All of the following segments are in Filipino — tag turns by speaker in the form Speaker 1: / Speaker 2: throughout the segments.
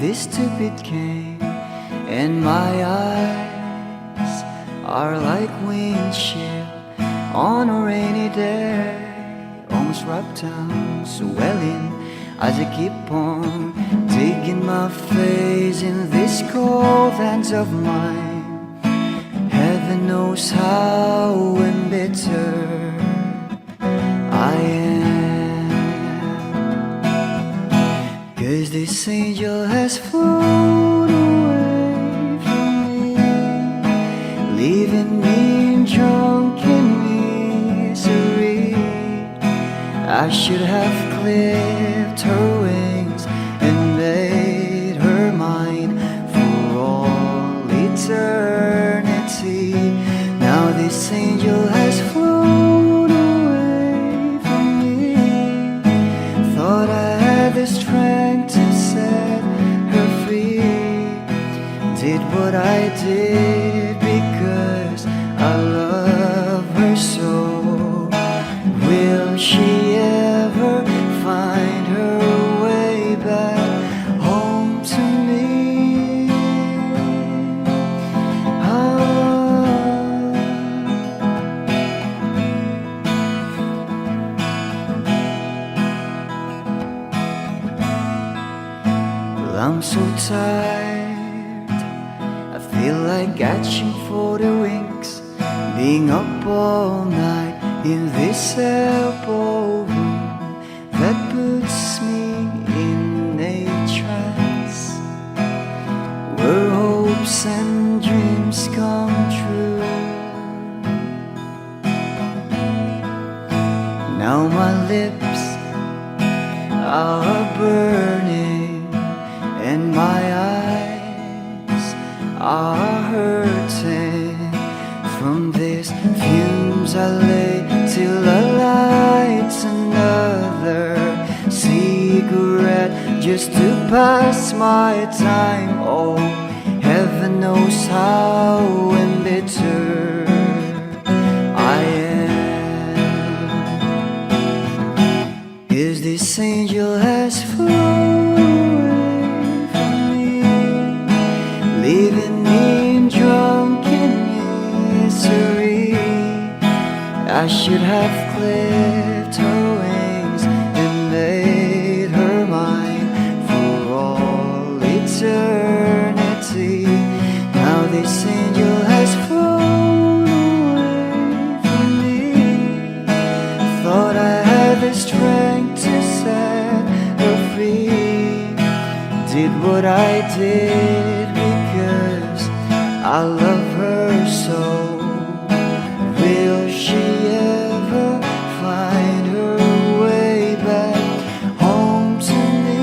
Speaker 1: this stupid game, and my eyes are like windshield on a rainy day, almost rubbed down, swelling as I keep on digging my face in these cold hands of mine. Heaven knows how embittered I am, 'cause this angel has flown away from me, leaving me in drunken misery. I should have clipped her wings and made her mine for all eternity. Now this angel has flown away from me. Thought I had the strength to set her free. Did what I did because I love her so. Will she ever find her way back home to me? Well, I'm so tired, I feel like catching for the wings, being up all night in this elbow room that puts me in a trance, where hopes and dreams come true. Now my lips are burning and my eyes are hurting from these fumes I lay till I light another cigarette just to pass my time. Oh, heaven knows how embittered I am, 'cause this angel has flown away from me, leaving me in drunken misery. I should have clipped her wings and made her mine for all eternity. Now this angel has flown away from me. Thought I had the strength to set her free. Did what I did because I love her so. Will she ever find her way back home to me?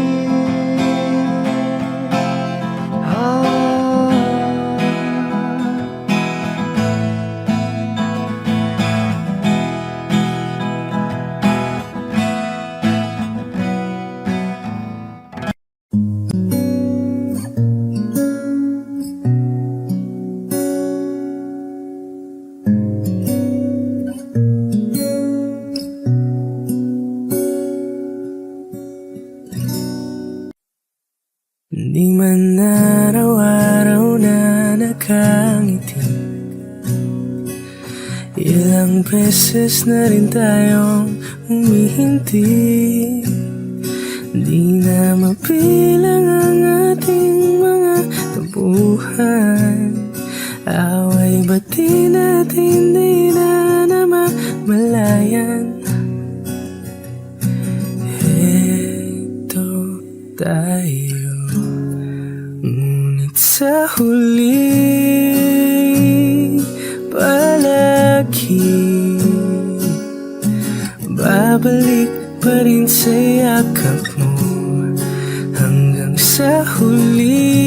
Speaker 2: Di man araw-araw na nakangiti, ilang beses na rin tayong humihinti. Di na mapilang ang ating mga tabuhan, away bati natin di na namamalayan. Heto tayo, ngunit sa huli palagi babalik pa rin sa yakap mo. Hanggang sa huli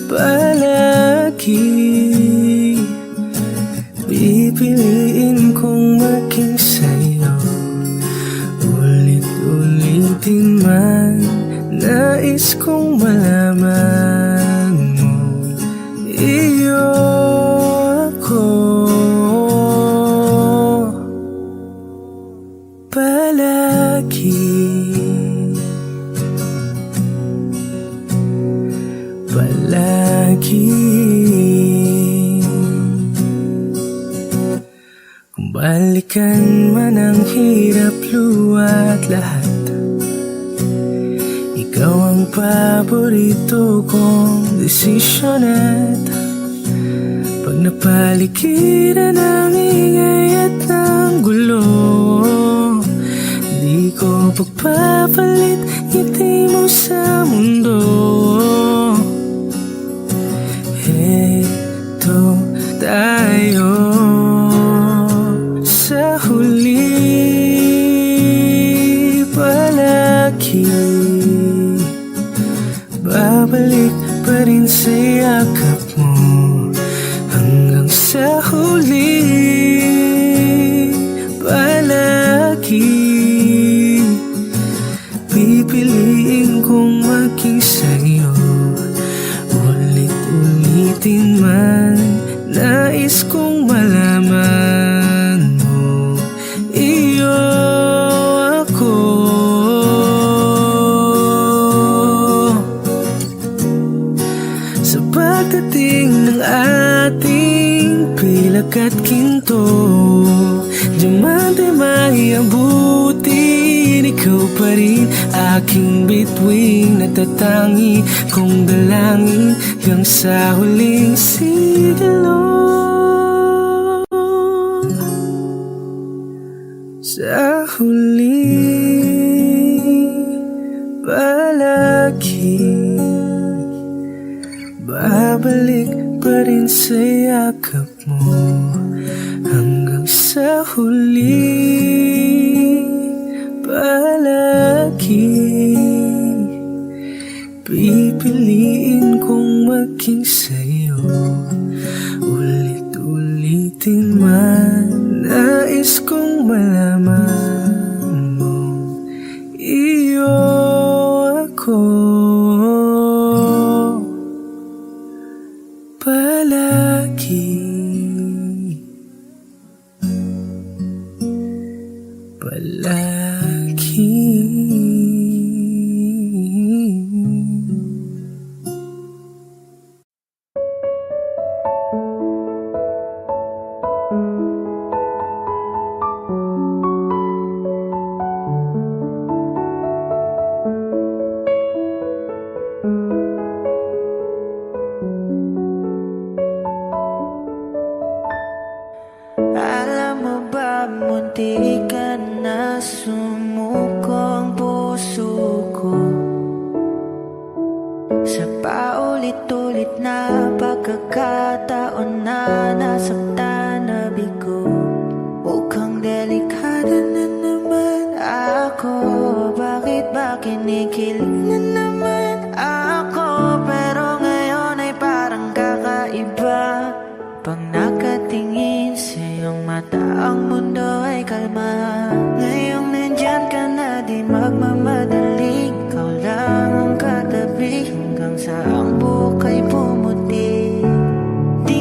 Speaker 2: palagi pipiliin kong maging sa'yo. Ulit-ulitin man, nais kong malaman mo, iyo ako palagi. palagi. Kung balikan man ang hirap, luwa't lahat, ikaw ang paborito kong desisyon. At pag napaligiran ng ingay at ng gulo, di ko pagpapalit ngiti mo sa mundo. Heto tayo sa huli palagi, babalik pa rin sa yakap mo hanggang sa huli palagi. Pipiliin kong maging sa'yo, ulit-ulitin man, nais kong malaman mo, iyo ako. Sa pagdating ng ating pilak at ginto, diamante may abutin, ikaw pa rin aking bituin, natatangi kong dalangin hanggang sa huling siglo. Sa huli palagi, babalik pa rin sa yakap mo hanggang sa huli palagi. Pipiliin kong maging sa'yo, ulit-ulitin man, nais kong malaman mo, iyo ako palagi. Palagi.
Speaker 1: Alam mo ba, munti ka na sumuko ang puso ko sa paulit-ulit na pagkakataon na nasaktan na bigo. Mukhang delikado na naman ako, bakit ba kinikilig na naman ako? Pero ngayon ay parang kakaiba, pag nakatingin sa iyong mata, ang mundo ay kalma. Ngayong nandyan ka na, di magmamadali, ikaw lang ang katabi hanggang sa ang buhok ay pumuti. Di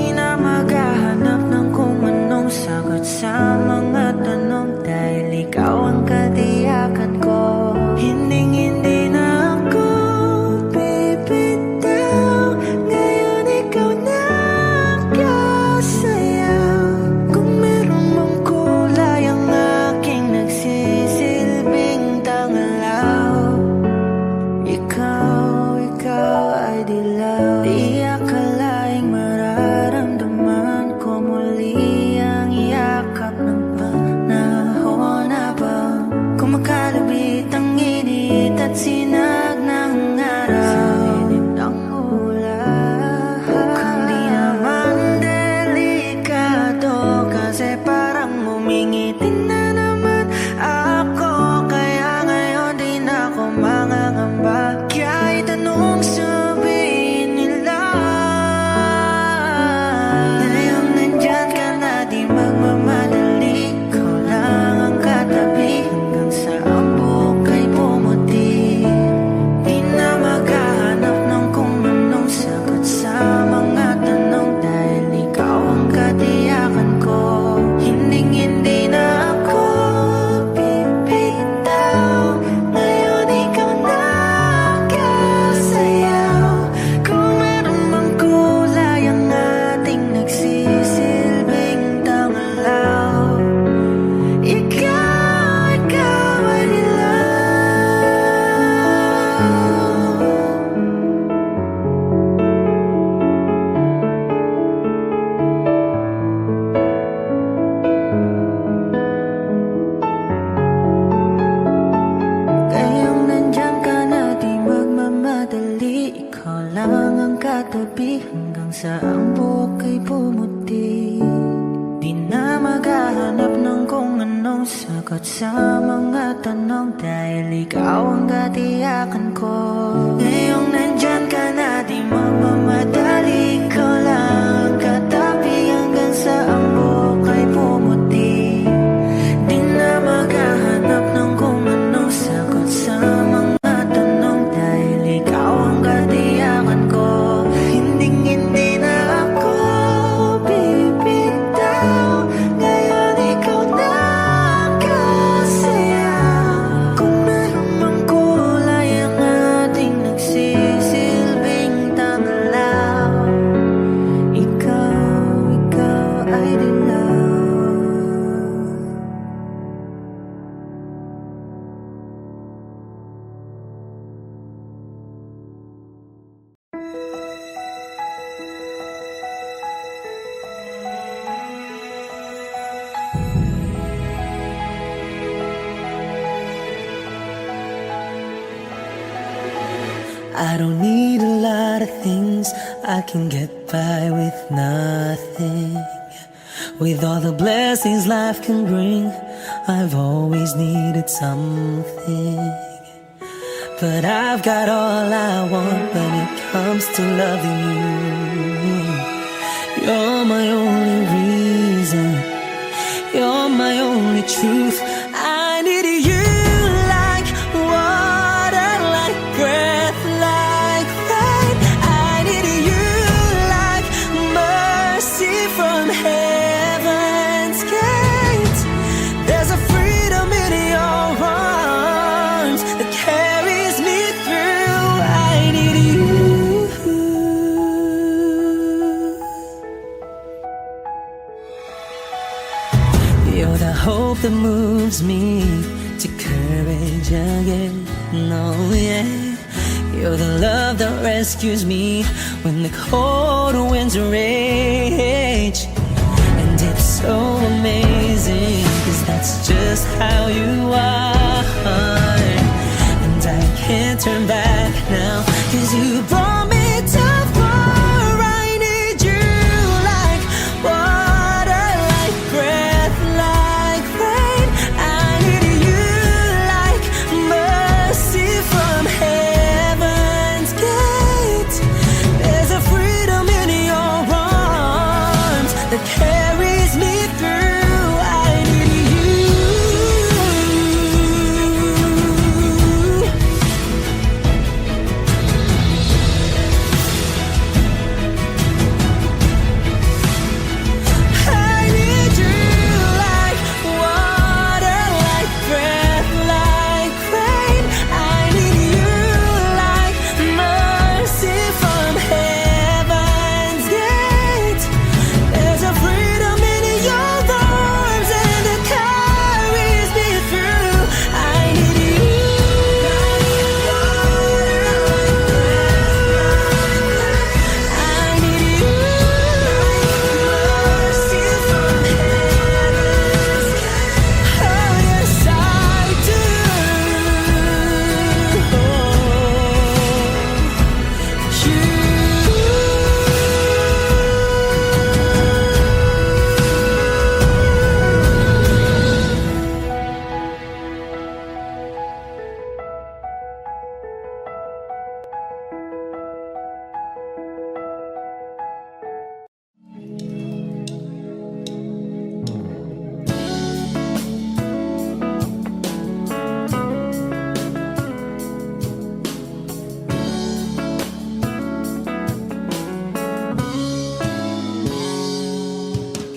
Speaker 2: nagmadali, ikaw lang ang katabi hanggang sa ang buhok ay pumuti. Di na maghahanap ng kung anong sagot sa mga tanong, dahil ikaw ang katiyakan ko. Ngayong nandyan ka na, di magmamadali, ikaw lang ang katabi hanggang sa ang buhok ay pumuti. Di na maghahanap ng kung anong sagot sa mga tanong, dahil ikaw ang katiyakan ko. Hindi na ako bibitaw, ngayon ikaw na ang kasaya. Kung meron mang kulay ang ating nagsisilbing tanglaw, ikaw ay dilaw. I don't need a lot of things, I can get by with nothing. With all the blessings life can bring, I've always needed something. But I've got all I want when it comes to loving you. You're my only reason, you're my only truth. I need you like water, like breath, like rain. I need you like mercy from heaven's gate. There's a freedom in your arms that carries me through. I need you. You're the hope that moves me to courage again. No, yeah. You're the love that rescues me when the cold winds rage. And it's so amazing, 'cause that's just how you are. And I can't turn back now, 'cause you brought me too far. I need you like water, like breath, like rain. I need you like mercy from heaven's gate. There's a freedom in your arms that carries me through. I need you. I need you like water, like breath, like rain. I need you like mercy from heaven's gate. There's a freedom in your arms and it carries me through. I need you. I need you. Mercy from heaven's gate. Oh yes, I do.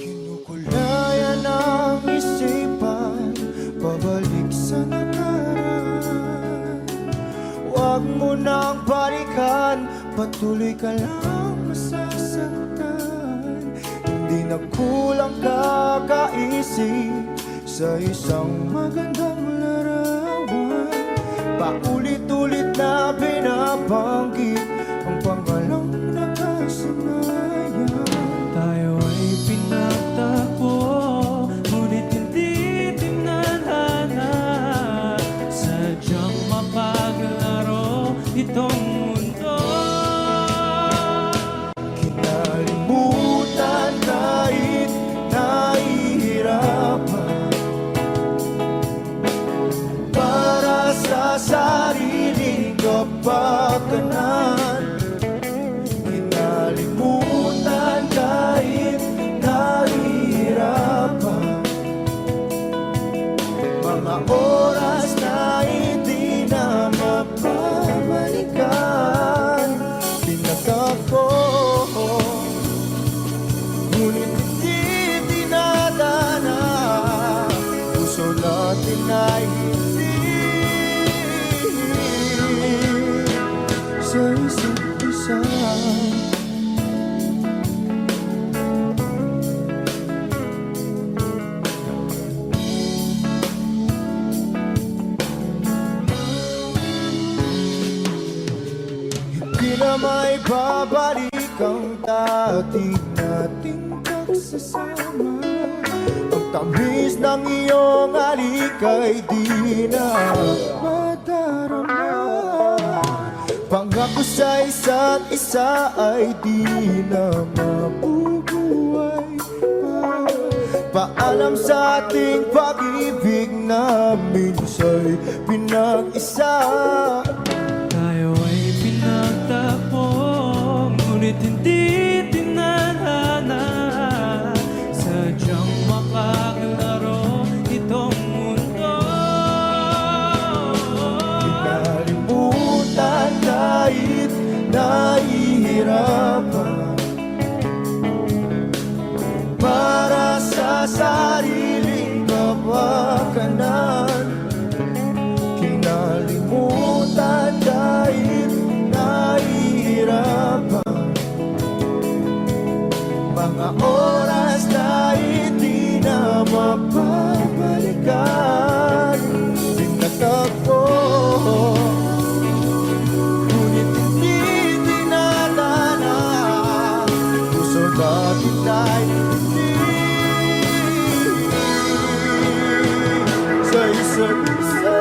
Speaker 1: Kinukulayan ang isipan, pabalik sa nakaraan. Huwag mo nang balikan, patuloy ka lang masasaktan. Hindi na kulang kakaisip sa isang magandang larawan. Paulit-ulit na binabanggit ang pangalang nakasanayan.
Speaker 2: Tayo ay pinagtagpo, ngunit hindi tinadhana. Sadyang mapaglaro itong mundo.
Speaker 3: mapakanan. Kinalimutan kahit nahihirapan, mga oras na hindi na mapabalikan. Pinagkako, ngunit hindi dinadana. Puso natin ay hindi sa isa't isa. Hindi na may babalik ang dati nating pagsasama. Ang tamis ng iyong halik ay di na madarama. Pangako sa isa't isa ay di na mabubuhay pa. Paalam sa ating pag-ibig na minsa'y pinag-isa.
Speaker 4: Tayo ay pinagtapos, ngunit hindi tinadhana. Sadyang makakalaro itong mundo.
Speaker 3: Kinalimutan kahit nahihirapan, para sa sariling kapakanan. Kinalimutan kahit nahihirapan, mga oras na hindi na mapabalikan. Pinagtagpo, ngunit hindi dinadana. Puso natin ay hindi sa isa't isa.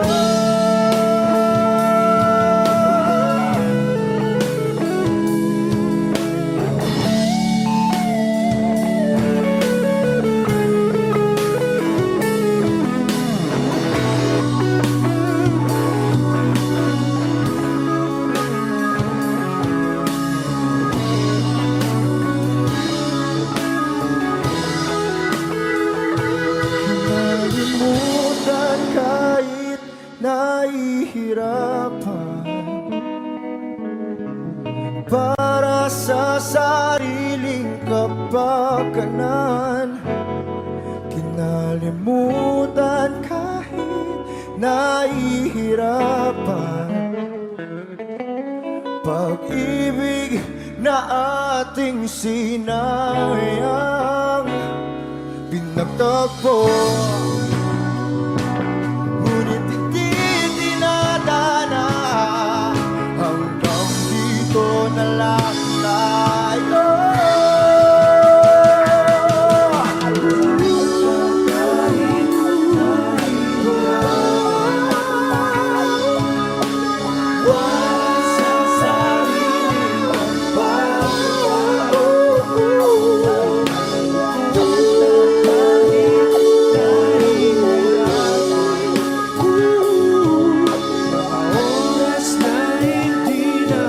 Speaker 3: Kinalimutan kahit nahihirapan, para sa sariling kapakanan. Kinalimutan kahit nahihirapan, pag-ibig na ating sinayang. Pinagtagpo, ngunit hindi dinadana. Hanggang dito na lang tayo.
Speaker 4: Oras na hindi na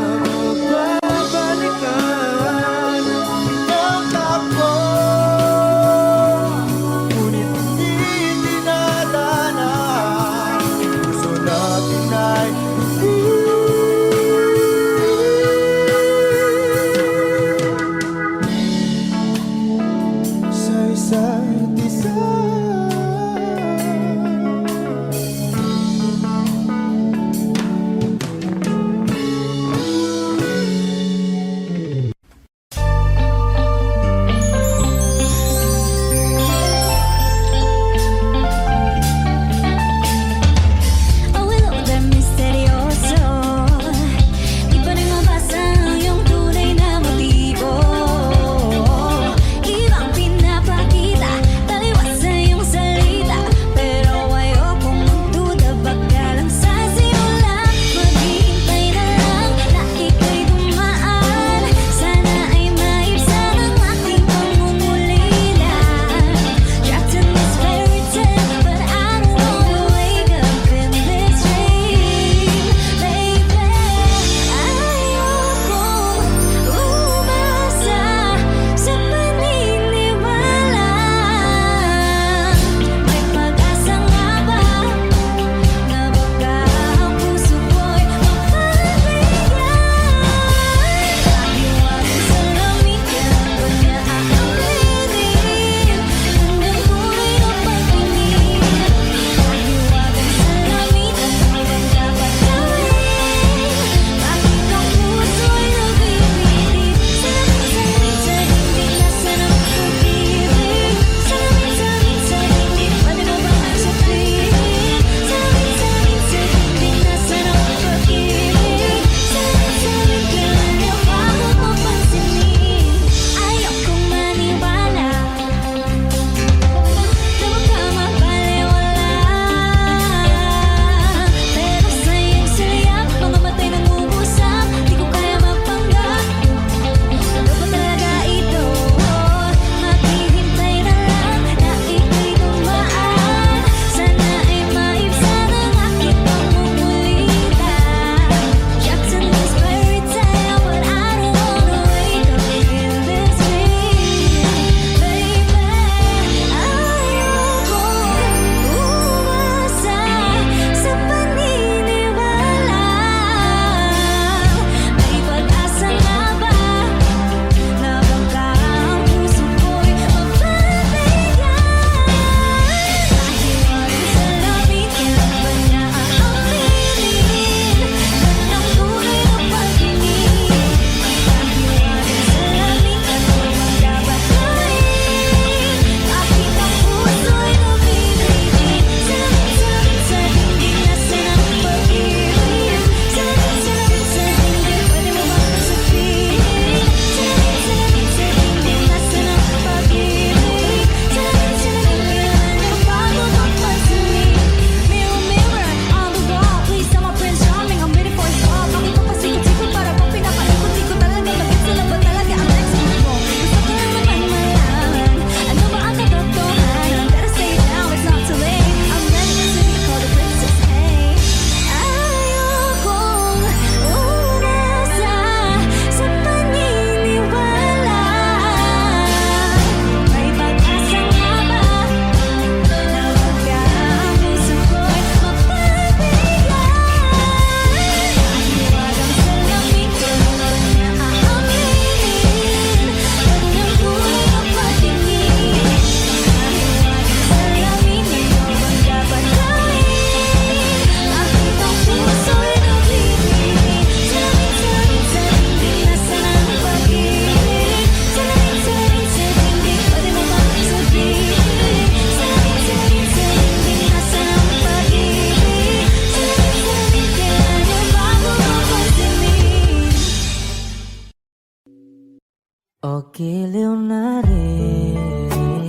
Speaker 2: O giliw na rinig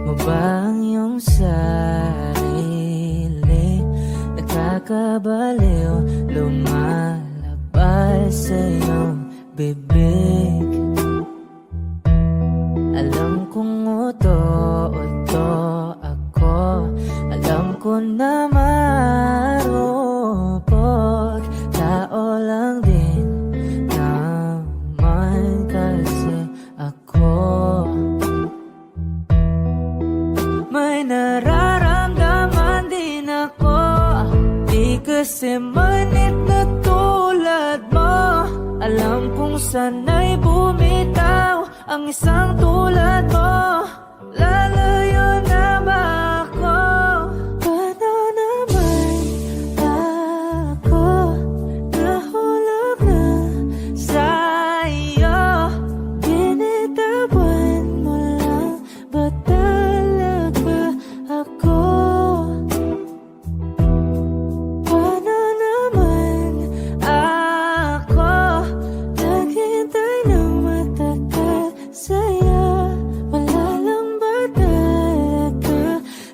Speaker 2: mo ba ang iyong sarili? Nakakabaliw, lumalabas sa iyong bibig. Alam kong uto-uto ako, alam ko na marupok, tao lang din naman kasi ako. May nararamdaman din ako, di kasi manit na tulad mo. Alam kong sana'y bumitaw ang isang tulad mo. Lalayo na ba ako? Paano naman ako nahulog na sa'yo? Binitawan mo lang ba talaga ako? Paano naman ako naghintay ng matagal sa'yo? Wala lang ba talaga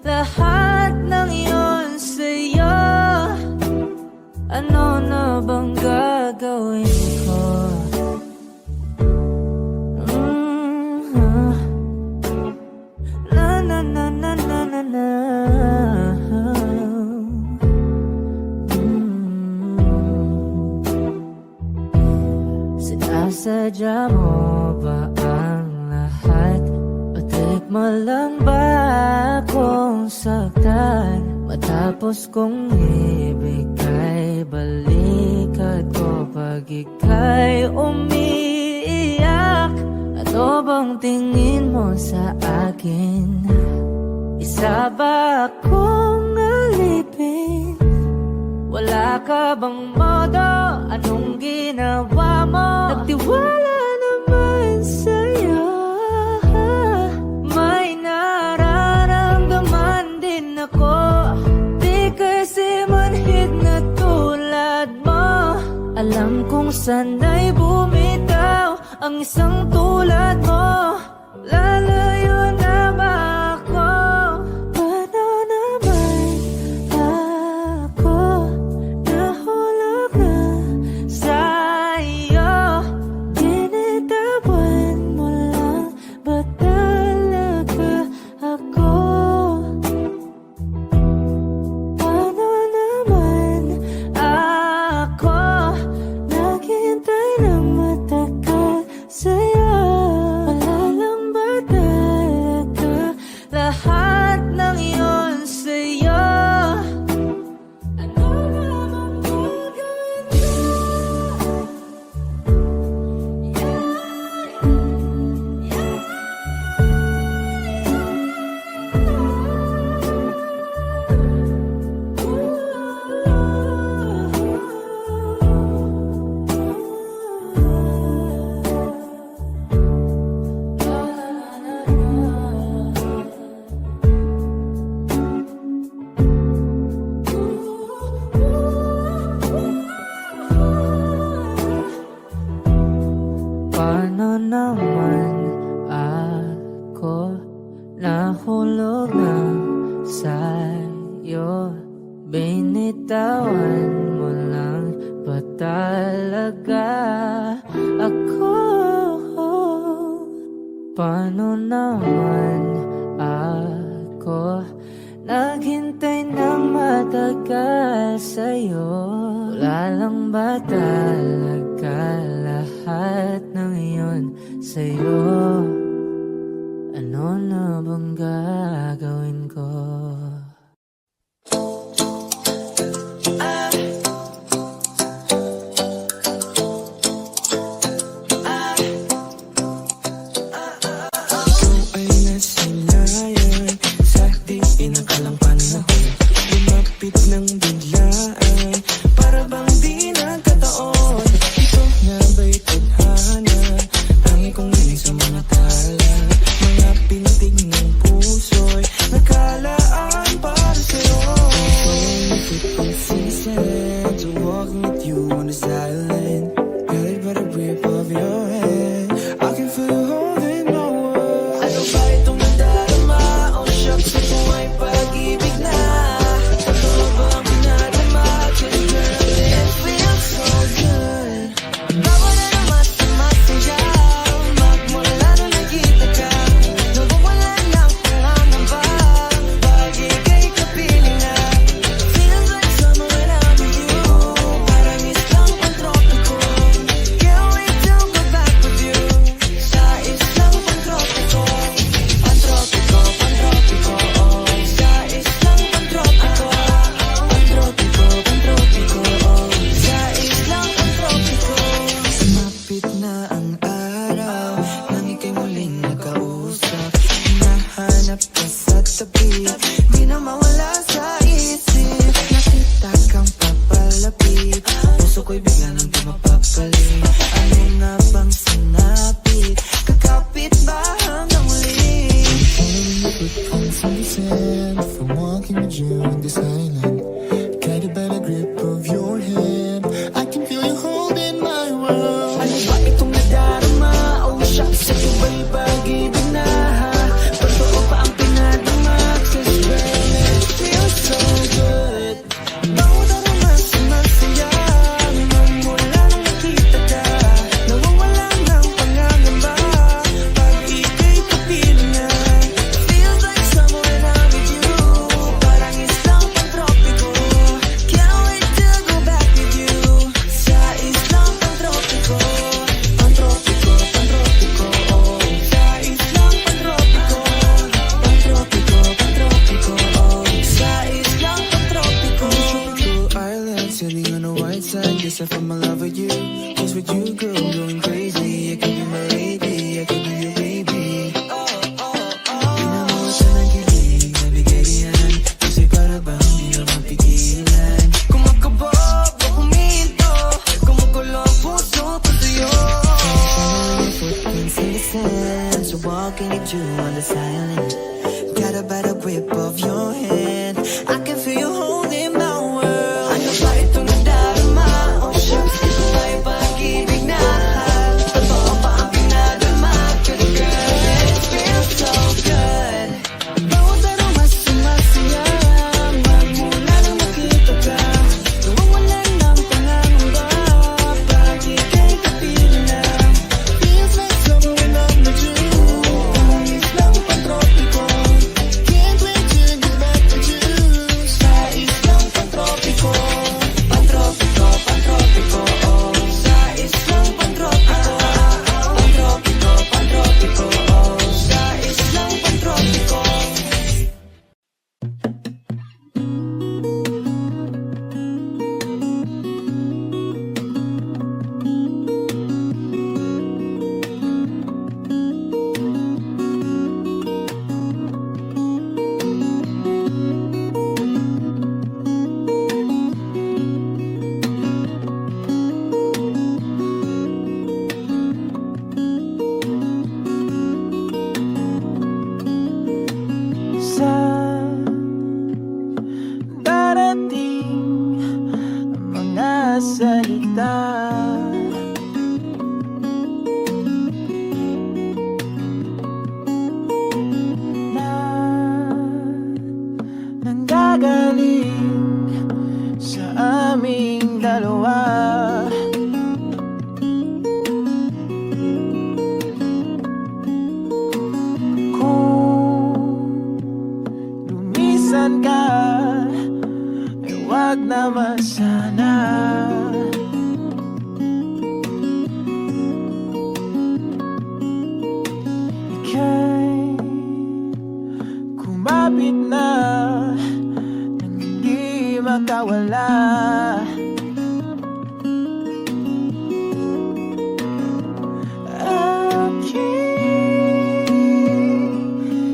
Speaker 2: lahat ng iyon sa'yo? Ano na bang gagawin ko? Na na na na na na na. Sinasadya mo ba ang lahat? O take mo lang ba akong saktan? Matapos kong ibigay, balikat ko pag ika'y umiiyak. Ano bang tingin mo sa akin? Isa ba akong alipin? Wala ka bang modo? Anong ginawa mo? Nagtiwala naman sa'yo. May nararamdaman din ako, di kasi manhid na tulad mo. Alam kong sana'y bumitaw ang isang tulad mo. Lalayo na ba ako? Paano naman ako nahulog na sa'yo? Binitawan mo lang ba talaga ako? Paano naman ako naghintay ng matagal sa'yo? Wala lang ba talaga lahat ng iyon sa'yo? Ano naman gagawin ko? Paano naman ako nahulog na sa'yo? Binitawan mo lang ba talaga ako? Paano naman ako naghintay ng matagal sa'yo? Wala lang ba talaga lahat ng iyon sa'yo? Ano na bang gagawin ko?
Speaker 3: Ay nasilayan sa di inakalang panahon, lumapit ng biglaan, para bang di nagkataon. Ito nga ba'y tadhana? Tangi kong hindi sa mga tala, mga pintig ng puso'y nakalaan para sa'yo. If it consistent to walking with you on this island, guided by the grip of your hand, world. Ano ba itong nadarama? Oh shucks, ito ba'y pag-ibig na? Totoo pa ang pinadama? 'Cause girl, it feels so good. Bawat araw mas masaya magmula nang nakita ka. Nawawala ng pangangamba pag ika'y kapiling na. Feels like summer when I'm with you. Parang islang pantropiko. Can't wait to go back with you. Sa islang pantropiko. Pantropiko, pantropiko, oh. Sa islang pantropiko. Pantropiko, pantropiko, oh. Sa islang pantropiko. Tropical island, sailing on the white side. Yes, I fell in love with you. Cause with you, girl, I'm going crazy. I could be my lady, I could be your baby. Di na mo siya nagilig, nabigyan. Kasi para bang di na mapigilan. Kumakabog o huminto, kumukulo ang puso ko sa'yo. Following your footprints in the sand. So walking with you on the silent. Got a better grip of your hand. I can feel you holding my world. Ano ba itong nadarama? Oh shucks, ito ba'y pag-ibig na? Totoo pa ang pinadama? 'Cause girl, it feels so good. Bawat araw mas sumasaya magmula nang nakita ka. Nawawalan ng pangangamba pag ika'y kapiling na. Feels like summer when I'm with you. Parang islang pantropiko. Can't wait to go back with you. Sa islang pantropiko. Pantropiko, pantropiko, oh. Sa islang pantropiko. Pantropiko, pantropiko, oh. Sa islang pantropiko.
Speaker 4: Sa darating mga salita na nanggagaling sa aming dalawa. Lumisan ka, ay wag naman sana. Ika'y kumapit na nang hindi makawala. Aking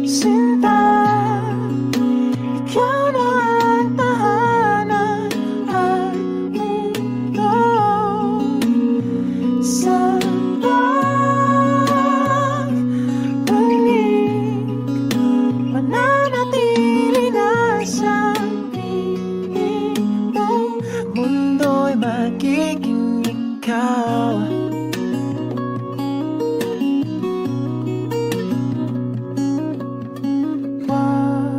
Speaker 4: sinta, ikaw na ang tahanan at mundo. Sa pagbalik, mananatili na sa piling mo. Mundo'y magiging ikaw. Wag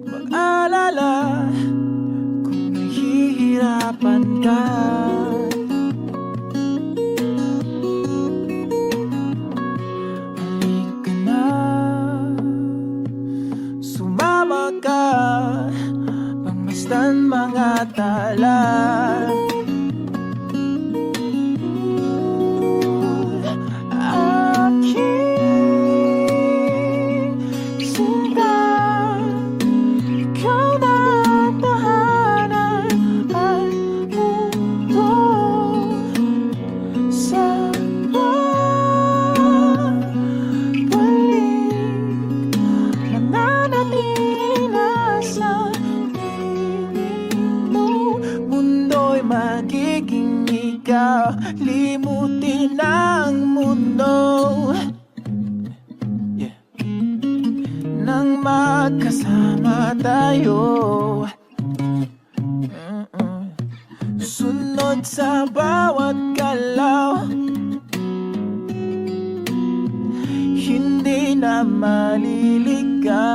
Speaker 4: mag-alala kung nahihirapan ka. Halika na, sumama ka, pangmasdan mga tala. Aking sinta, ikaw na ang tahanan at mundo. Sa pagbalik, mananatili na sa piling mo. Mundo'y magiging ikaw, limutin ang mundo. Nang magkasama tayo, sunod sa bawat maliligaw.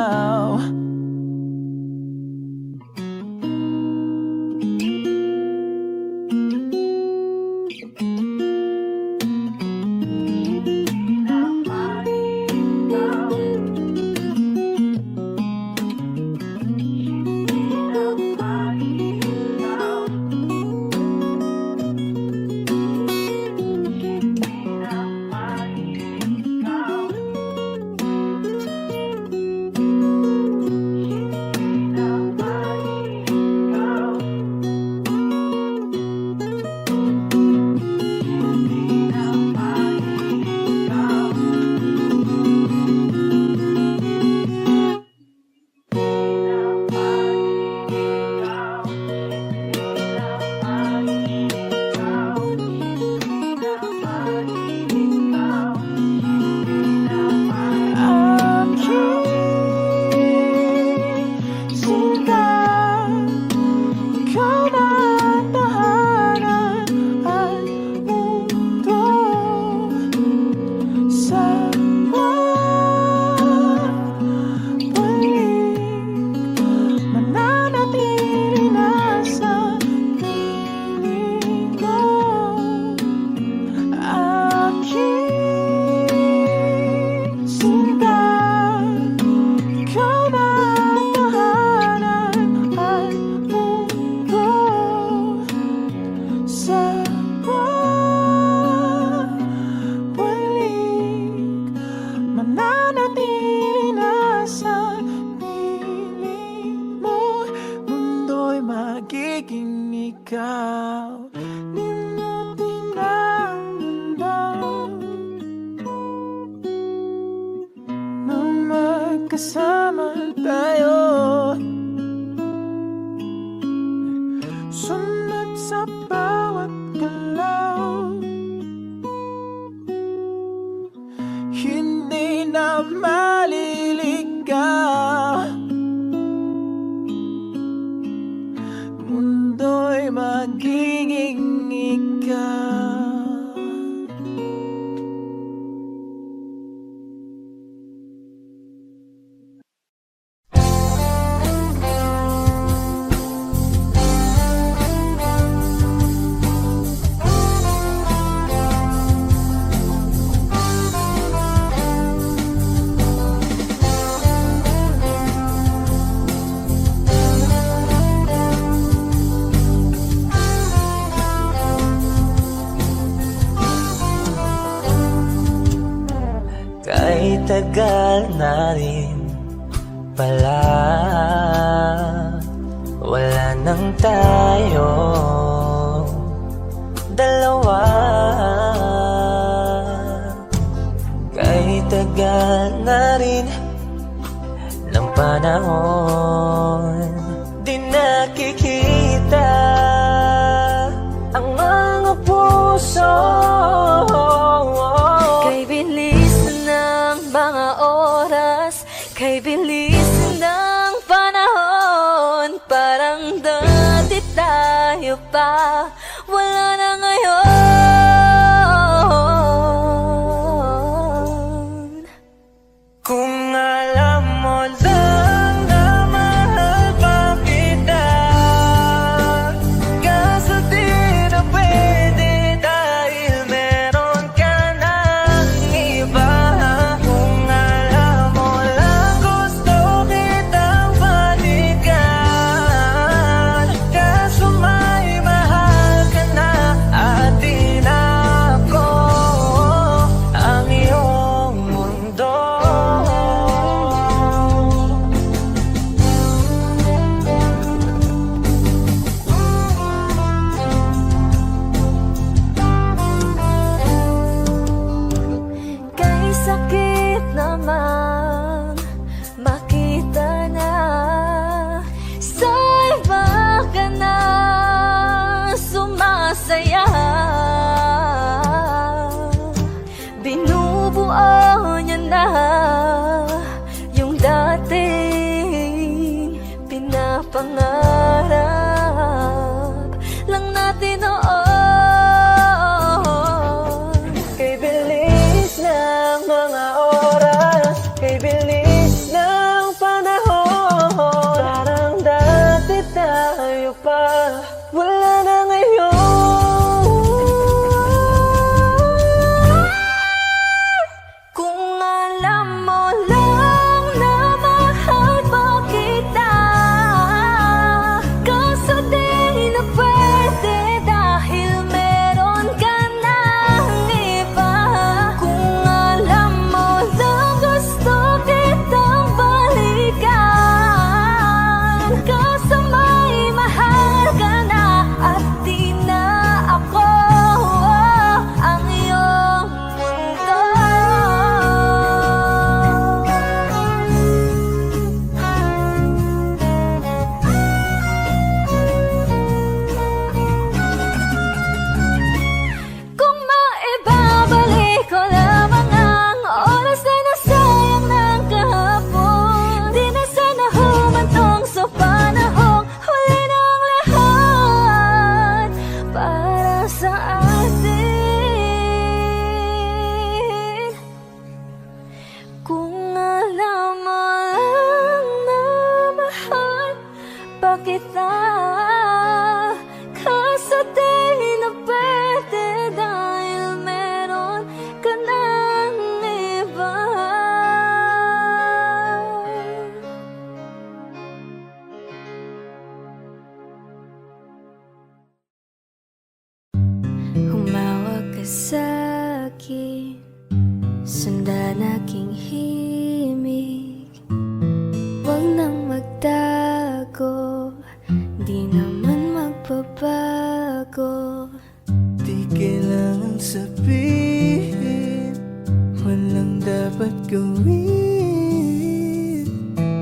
Speaker 4: Magiging ikaw, limutin ang mundo na magkasama tayo. Sunod sa bawat galaw, hindi na maliligaw. Mundo'y magiging ikaw.
Speaker 2: Kahit tagal na rin pala, wala nang tayo dalawa. Kahit tagal na rin ng panahon, di nakikita ang mga puso.
Speaker 5: Kay bilis ng mga oras, kay bilis ng panahon, parang dati tayo pa, wala na ngayon.
Speaker 2: Kung alam mo lang na mahal pa kita, kaso di na pwede tayo
Speaker 5: tumahimik. Huwag nang magtago, di naman magbabago.
Speaker 3: Di kailangan sabihin, walang dapat gawin.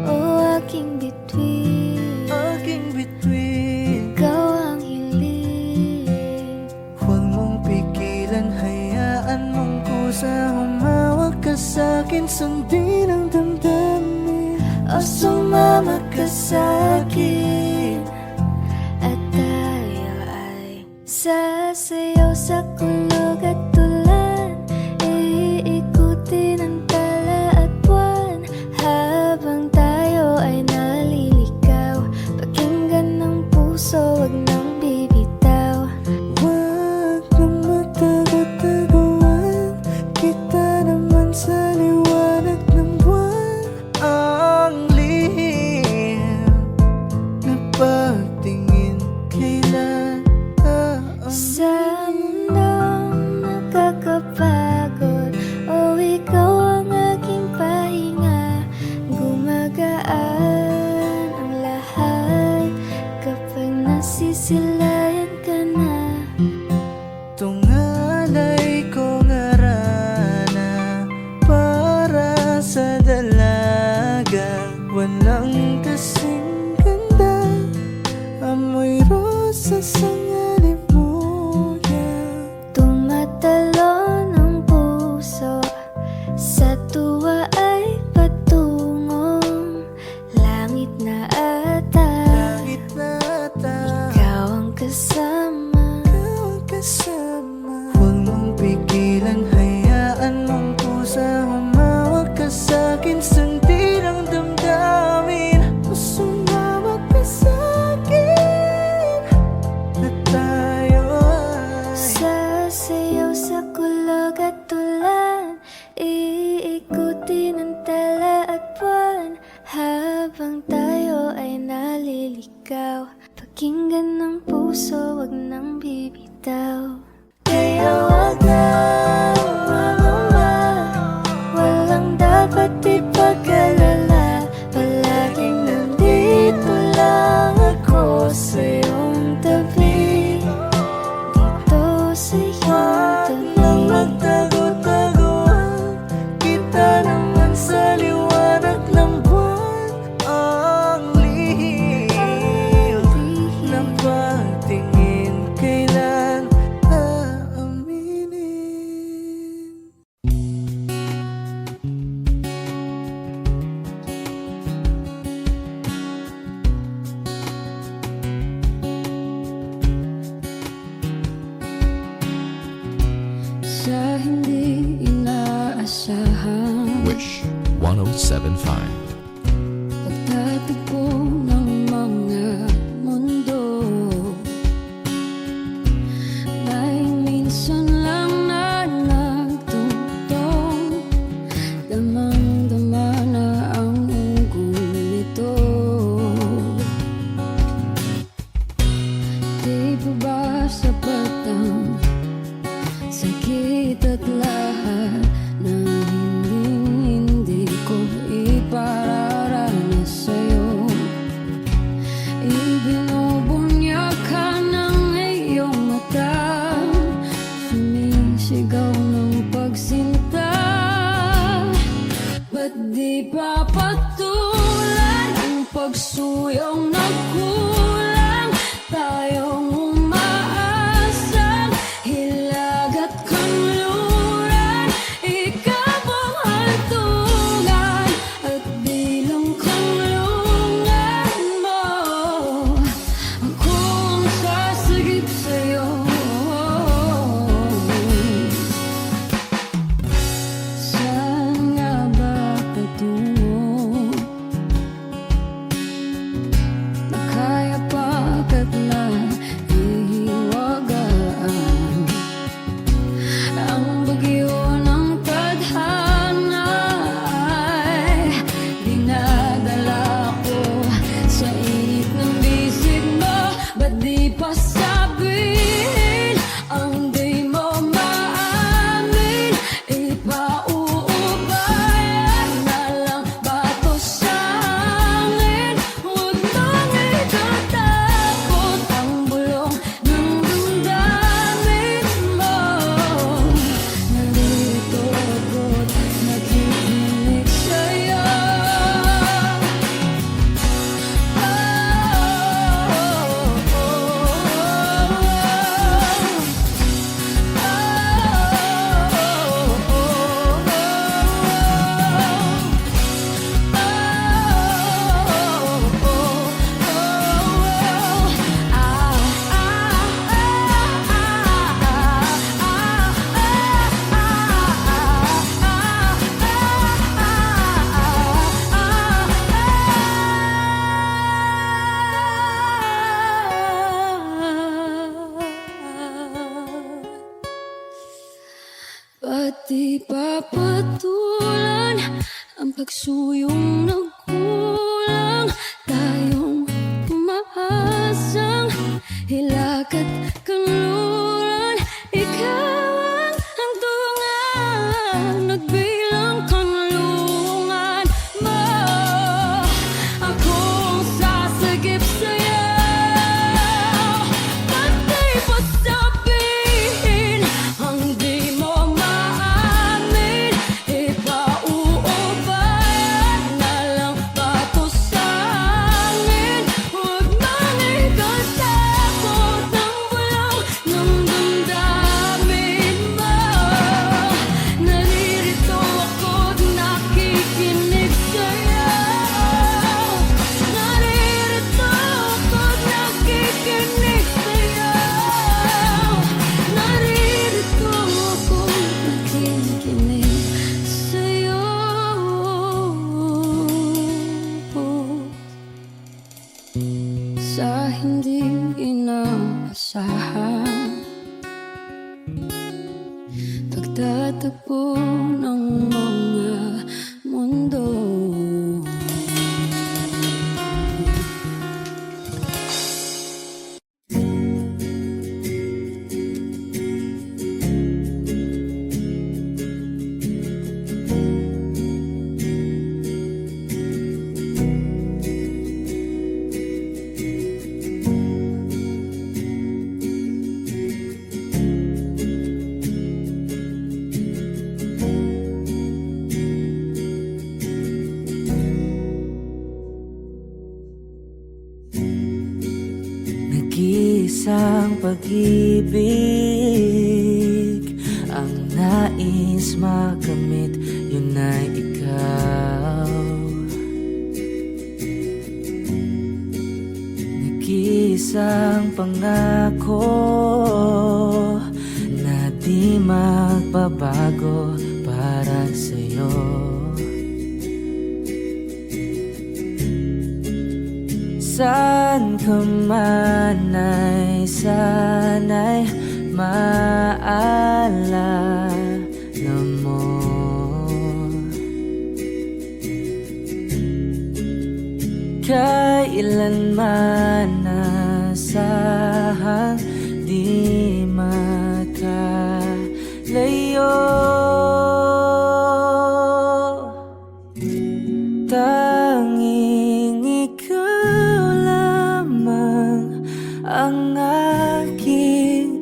Speaker 5: O aking bituin,
Speaker 3: Aking bituin,
Speaker 5: ikaw ang hiling.
Speaker 3: huwag mong pigilan, hayaan mong kusa. Humawak ka sa'kin, sundin ang damdamin.
Speaker 5: O sumama ka sa'kin, at tayo ay sasayaw sa kulog at tulan. Iikutin ang tala at buwan, habang tayo ay naliligaw. Pakinggan ng puso, wag nang bibitaw.
Speaker 3: Huwag nang matago-taguan, kita naman sa liwanag ng buwan. Ang lihim na pagtingin, kailan
Speaker 5: Sa mundong nakakapagod, o ikaw ang aking pahinga. Gumagaan ang lahat kapag nasisilayan ka na.
Speaker 3: tungalay ko ngarana para sa dalaga. Walang kasing ganda, amoy rosas ang alimuyan.
Speaker 5: Tumatalon ang puso, sa tuwa ay patungong langit na ata.
Speaker 3: Langit na ata,
Speaker 5: Ikaw ang kasama.
Speaker 3: ikaw ang kasama. Huwag mong pigilan, hayaan mong kusa. Humawak ka sa'kin, sundin ang damdamin. O sumawak ka sa'kin, at tayo ay
Speaker 5: Sasayaw sa kulog at tulan, iikutin ang tala at buwan, habang tayo ay naliligaw. Pakinggan ng puso, wag nang bibitaw. Kaya wag na umama, walang dapat ipag-alala. Palaging nandito lang ako sa iyong tabi, dito sa iyong
Speaker 3: nang
Speaker 5: tabi.
Speaker 3: magtago-taguan, kita naman sa liwanag ng buwan. Ang lihim ng pagtingin, kailan aaminin.
Speaker 2: Sa hindi inaasahan,
Speaker 6: Wish 1075.
Speaker 2: pagtatagpo ng mga mundo, may minsan lang na nagtutong, damang-dama na ang ugol nito. Di pa ba sapat ang sakit at lahat na hindi ko ipararanas sa'yo? Ibinubunyak ka ng iyong mata, sumisigaw ng pagsinta. Ba't di pa patulan ang pagsuyong nagkulang? Tayong umaasang hilag at kanluran, ikaw ang hantungan at bilang kanlungan mo. Ako ang sasagip sa'yo. Saan nga ba patungo?
Speaker 5: Pati papatulan ang pagsuyong nagkulang, tayong umaasang hilak't kanluran. Ikaw ang hantungan, nagbilang kanlungan mo. Akong sasagip sa'yo, pati pa sabihin ang di mo maamin. Ipauubayan na lang ba to sa amin? Huwag mang ikatakot ng walang ng damdamin mo. Naririto ako't nakikinig sa'yo. Naririto ako't nakikinig sa'yo. Naririto ako't nakikinig sa'yo. Sa hindi inaasahan, pagtatagpo ng mga mundo.
Speaker 2: Nag-iisang pag-ibig ang nais makamit, yun ay ikaw. Nag-iisang pangako na di magbabago para sa'yo. Saan ka man ay sana'y maalala mo. Kailanman nasahang di makalayo. Tanging ikaw lamang ang aking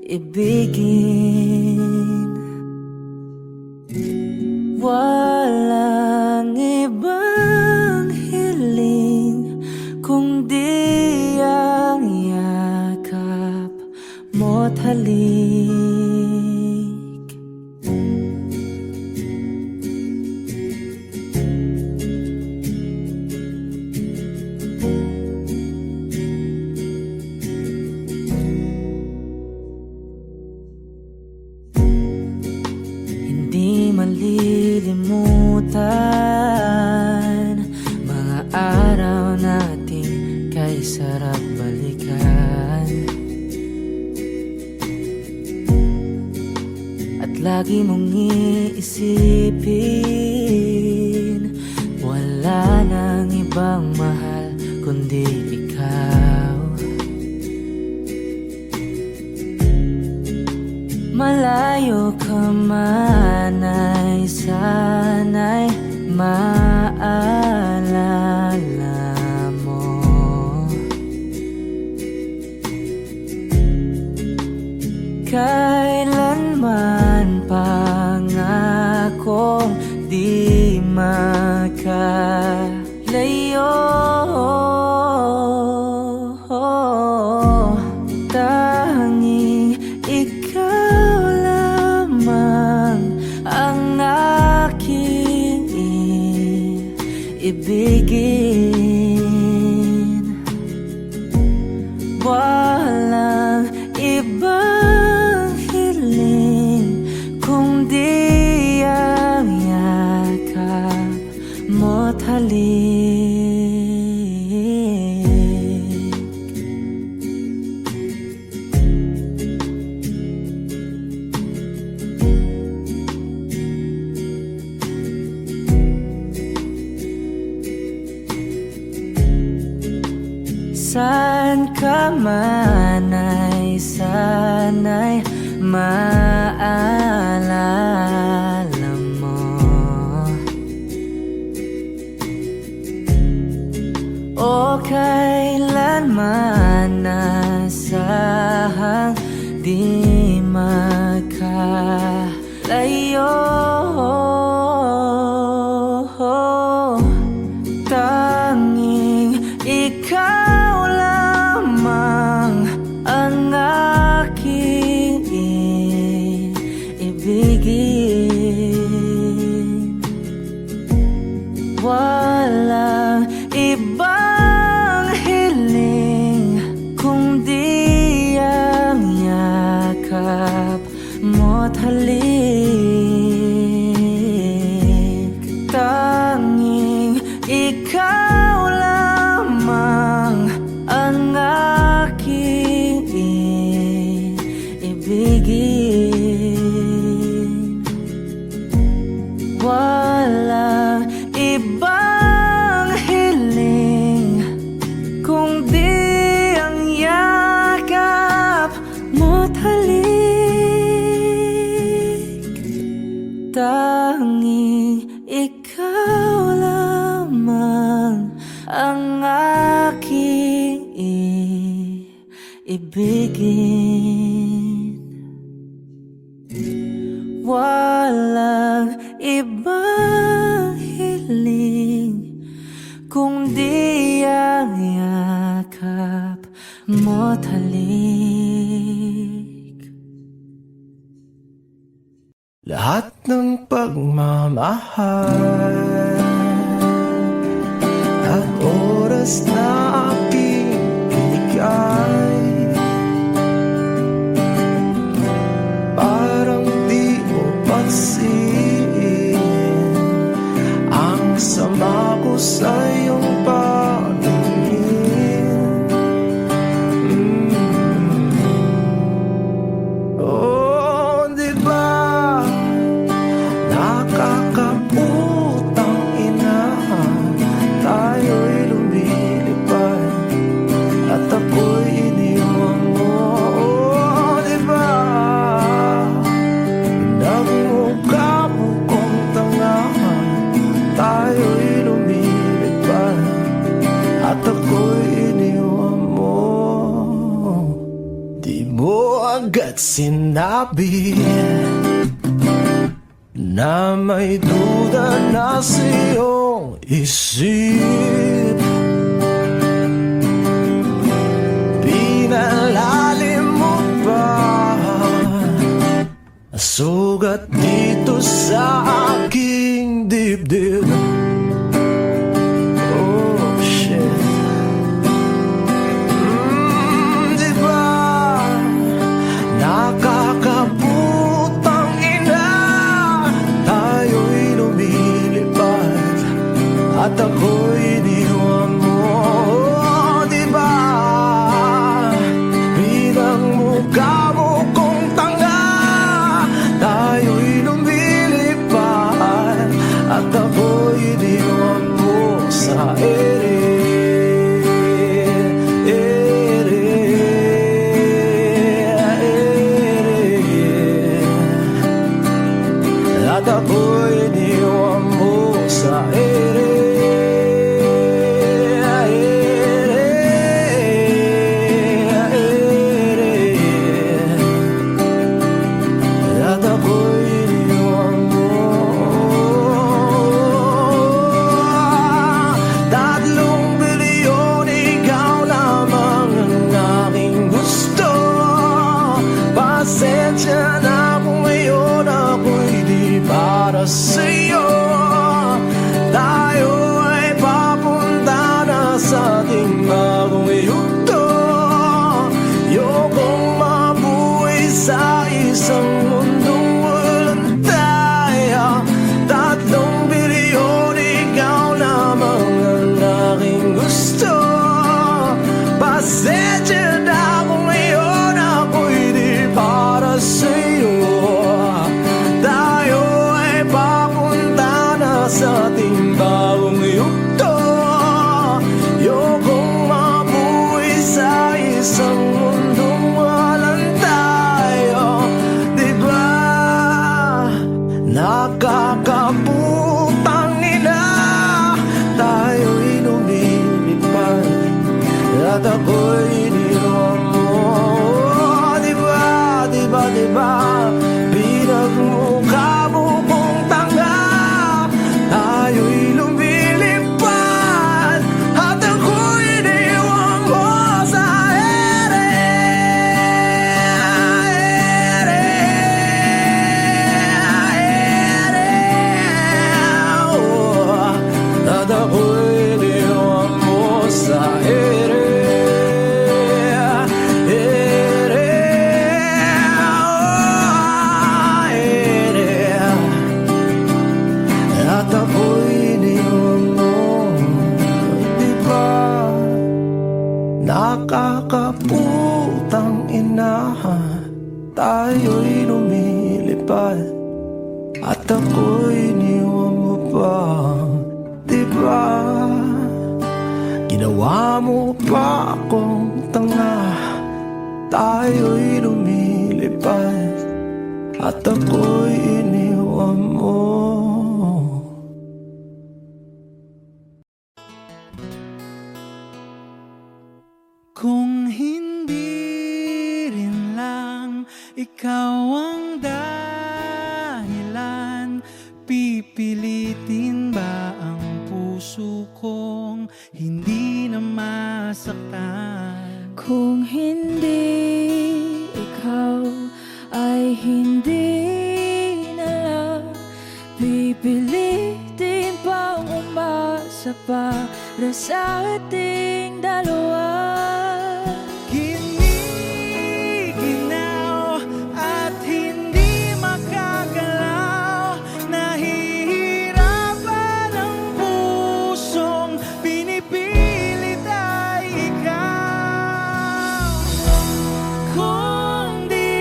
Speaker 2: ibigin. Walang ibang hiling kundi ang yakap mo't halik. Hindi malilimutan mga araw nating kay sarap balikan. At lagi mong iisipin, wala nang ibang mahal kundi ikaw. Malayo ka man ay sana'y maalala mo. Kailanman pangakong di makalayo. Tanging ikaw lamang ang aking ibigin. Walang ibang hiling kundi ang yakap mo't halik. Saan ka man ay sana'y maalala mo. O kailanman nasahang di magkalayo. Tanging ikaw lamang ang aking ibigin. Walang ibang hiling kundi ang yakap mo't halik. Tanging ikaw lamang ang aking ibigin. Walang ibang hiling kundi ang yakap mo't halik. Tanging ikaw lamang ang aking ibigin. Walang ibang hiling kundi ang yakap mo't halik.
Speaker 3: Lahat ng pagmamahal at oras na aking binigay, parang di mo pansin ang sama ko sa iyong paningin. Oh, di ba nakakaputang ina, tayo'y lumilipad at ako'y iniwan mo. Oh, di ba nagmukha mo kong tanga, tayo'y lumilipad at ako'y iniwan mo. Di mo agad sinabi na may duda na sa iyong isip. Pinalalim mo ba sugat dito sa aking dibdib? Oh, shit. Di ba nakakaputang ina, tayo'y lumilipad at ako'y iniwan mo. Oh, di ba pinagmukha mo kong tanga, tayo'y lumilipad at ako'y iniwan mo sa ere. At ako'y iniwan mo sa ere. At ako'y iniwan mo. 3 bilyon, ikaw lamang ang aking gusto. Pasensya na kung ngayon ako'y di para sa'yo. Tayo ay papunta na sa ating bagong yugto. Ayokong mabuhay sa isang mundong walang tayo. 3 bilyon, ikaw lamang ang aking gusto. Pasensya na kung ngayon ako'y di para sa'yo. Tayo ay papunta na sa ating bagong yugto. Ayokong mabuhay tayo'y lumilipad at ako'y iniwan mo pa, diba? Ginawa mo pa akong tanga. Tayo'y lumilipad at ako'y iniwan mo.
Speaker 4: Kung hindi rin lang ikaw ang dahilan, pipilitin ba ang puso kong hindi na masaktan?
Speaker 5: Kung hindi ikaw ay hindi na lang, pipilitin pang umasa para sa ating dalawa.
Speaker 4: Giniginaw at hindi makagalaw, nahihirapan ang pusong pinipilit ay ikaw. Kung di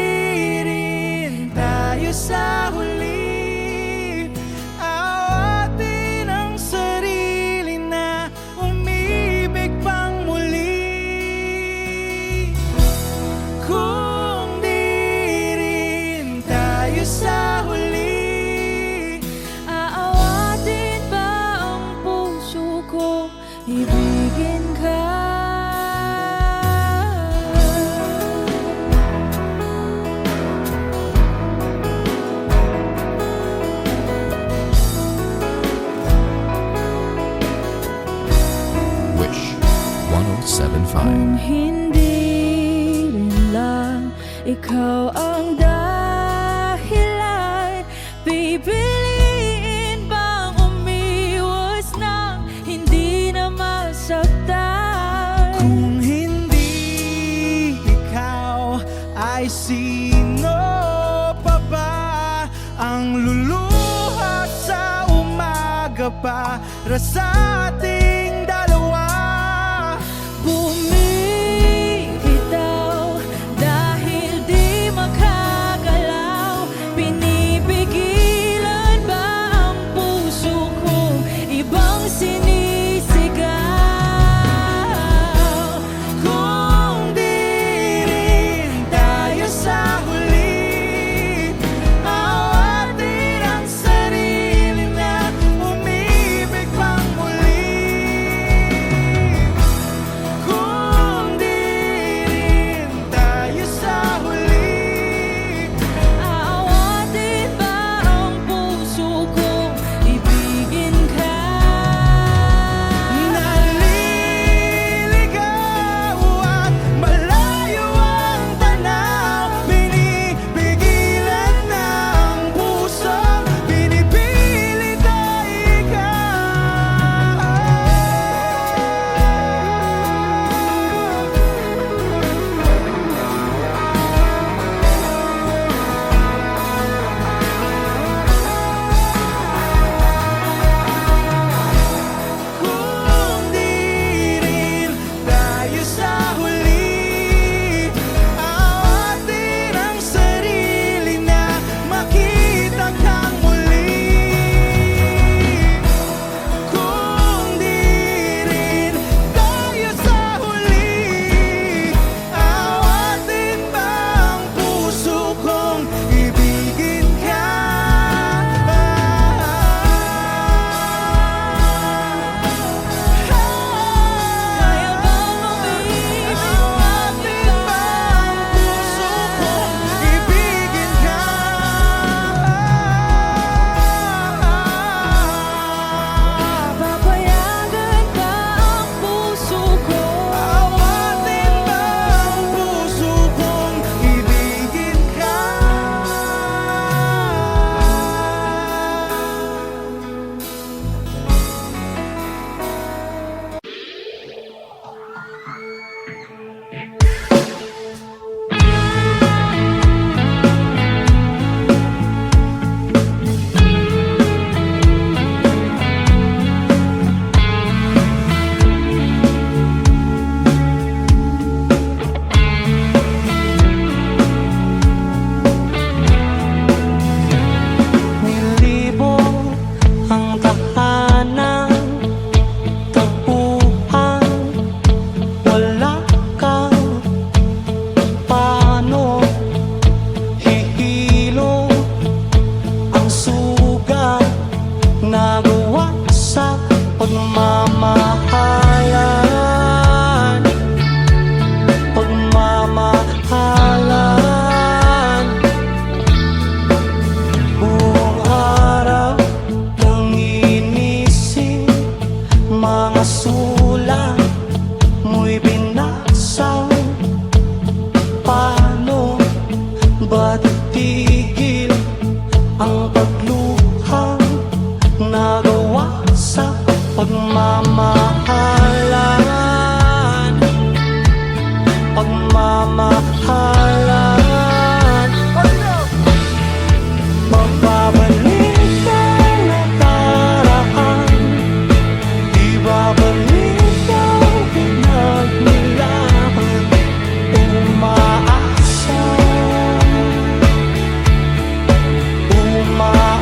Speaker 4: rin tayo sa huli, awatin ang sarili na umibig pang muli. Kung di rin tayo sa huli,
Speaker 5: Aawatin ba ang puso kong ibigin ka?
Speaker 6: Wish 1075.
Speaker 5: Kung hindi rin lang ikaw ang dahilan, pipiliin bang umiwas nang hindi na masaktan?
Speaker 4: kung hindi ikaw, ay sino pa ba ang luluha sa umaga para sa ating dalawa?
Speaker 5: Bumibitaw dahil di makagalaw, pinipigilan ba ang puso kong ibang sinisigaw?
Speaker 4: Kung di rin tayo sa huli, awatin ang sarili na umibig pang muli.
Speaker 3: tigil ang pagluha nagawa sa pagmamahalan. Pagmamahalan. Magbabalik ang nakaraan, ibabalik ang pinagmulan. Umaasa, umaasa.